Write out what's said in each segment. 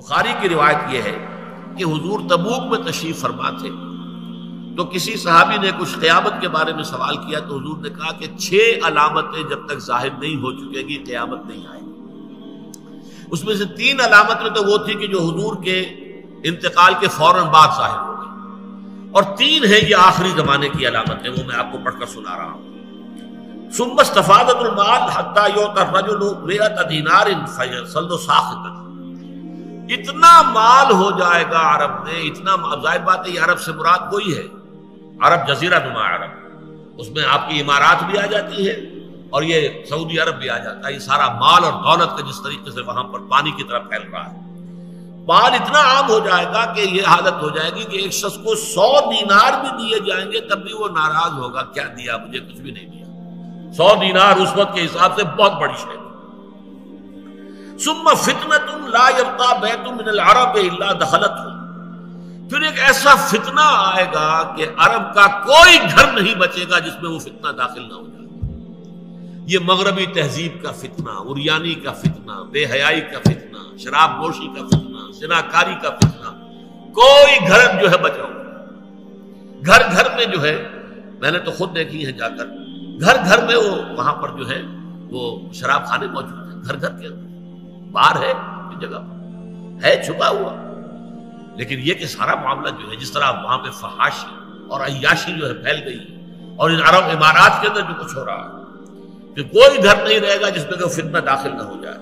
بخاری کی روایت یہ ہے کہ حضور تبوک میں تشریف فرما تھے، تو کسی صحابی نے کچھ قیامت کے بارے میں سوال کیا تو حضور نے کہا کہ 6 علامتیں جب تک ظاہر نہیں ہو چکے گی قیامت نہیں آئے گی۔ اس میں سے 3 علامتیں تو وہ تھی کہ جو حضور کے انتقال کے فوراً بعد ظاہر ہو گئی، اور 3 ہیں یہ آخری زمانے کی علامتیں، وہ میں آپ کو پڑھ کر سنا رہا ہوں۔ ثم استفادت المال حتى يؤتى الرجل 100 دینار فيصل ساخطا، اتنا مال ہو جائے گا عرب میں، اتنا ظاہر بات ہے یہ عرب سے مراد وہی ہے، عرب جزیرہ نما عرب، اس میں آپ کی امارات بھی آ جاتی ہے اور یہ سعودی عرب بھی آ جاتا ہے، یہ سارا مال اور دولت کا جس طریقے سے وہاں پر پانی کی طرف پھیل رہا ہے، مال اتنا عام ہو جائے گا کہ یہ حالت ہو جائے گی کہ ایک شخص کو 100 دینار بھی دیے جائیں گے تب بھی وہ ناراض ہوگا، کیا دیا مجھے، کچھ بھی نہیں دیا۔ 100 دینار اس وقت کے حساب سے بہت بڑی شے۔ ثم فتنة لا يبقى بيت من العرب الا دخلته، پھر ایک ایسا فتنہ آئے گا کہ عرب کا کوئی گھر نہیں بچے گا جس میں وہ فتنہ داخل نہ ہو جائے۔ یہ مغربی تہذیب کا فتنہ، عریانی کا فتنہ، بے حیائی کا فتنہ، شراب نوشی کا فتنہ، زناکاری کا فتنہ، کوئی گھر جو ہے بچا ہوا، گھر گھر میں جو ہے، میں نے تو خود دیکھی ہے جا کر، گھر گھر میں وہ وہاں پر جو ہے وہ شراب خانے موجود ہیں، گھر گھر کے اندر، باہر ہے جگہ ہے چھپا ہوا، لیکن یہ کہ سارا معاملہ جو ہے جس طرح وہاں پہ فحاشی اور عیاشی جو ہے پھیل گئی ہے، اور ان عرب امارات کے اندر جو کچھ ہو رہا ہے کہ کوئی گھر نہیں رہے گا جس میں کوئی فتنہ داخل نہ ہو جائے۔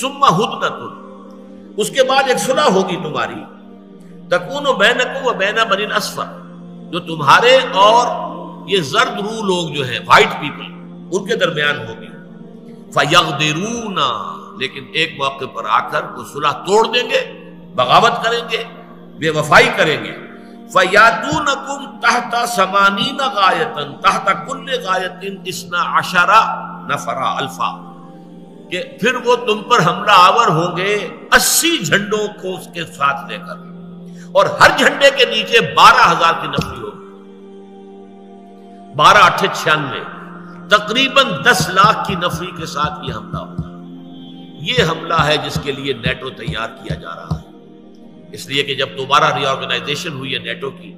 ثم ہدنۃ، اس کے بعد ایک صلح ہوگی تمہاری، تکون بینکم و بین بنی الاصفر، جو تمہارے اور یہ زرد رو لوگ جو ہیں وائٹ پیپل ان کے درمیان ہوگی، فیغدرون، لیکن ایک موقع پر آ کر وہ صلح توڑ دیں گے، بغاوت کریں گے، بے وفائی کریں گے۔ فَيَأْتُونَكُمْ تَحْتَ 80 غَایَةً تَحْتَ كُلِّ غَایَةٍ 12 نفرا الفا، کہ پھر وہ تم پر حملہ آور ہوں گے 80 جھنڈوں کو اس کے ساتھ لے کر، اور ہر جھنڈے کے نیچے 12,000 کی نفری ہوگی، 12 8 96، تقریباً 10 لاکھ کی نفری کے ساتھ یہ حملہ ہوگا۔ یہ حملہ ہے جس کے لیے نیٹو تیار کیا جا رہا ہے، اس لیے کہ جب دوبارہ ری آرگنائزیشن ہوئی ہے نیٹو کی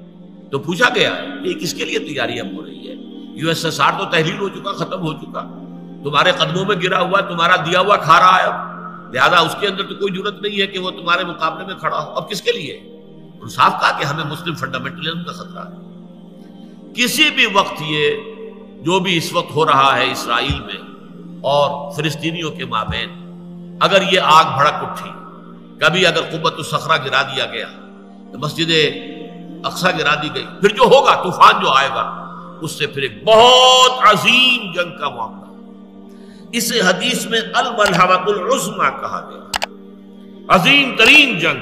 تو پوچھا گیا کہ کس کے لیے تیاری اب ہو رہی ہے؟ USSR تو تحلیل ہو چکا، ختم ہو چکا، تمہارے قدموں میں گرا ہوا، تمہارا دیا ہوا کھا رہا ہے، اب لہذا اس کے اندر تو کوئی ضرورت نہیں ہے کہ وہ تمہارے مقابلے میں کھڑا ہو، اب کس کے لیے؟ انہوں نے صاف کہا کہ ہمیں مسلم فنڈامنٹلزم کا خطرہ ہے۔ کسی بھی وقت یہ جو بھی اس وقت ہو رہا ہے اسرائیل میں اور فلسطینیوں کے مابین، اگر یہ آگ بھڑک اٹھی، کبھی اگر قبۃ الصخرہ گرا دیا گیا، مسجد اقصی گرا دی گئی، پھر جو ہوگا طوفان جو آئے گا اس سے پھر ایک بہت عظیم جنگ کا معاملہ، اسے حدیث میں الملحمۃ العظمیٰ کہا گیا، عظیم ترین جنگ۔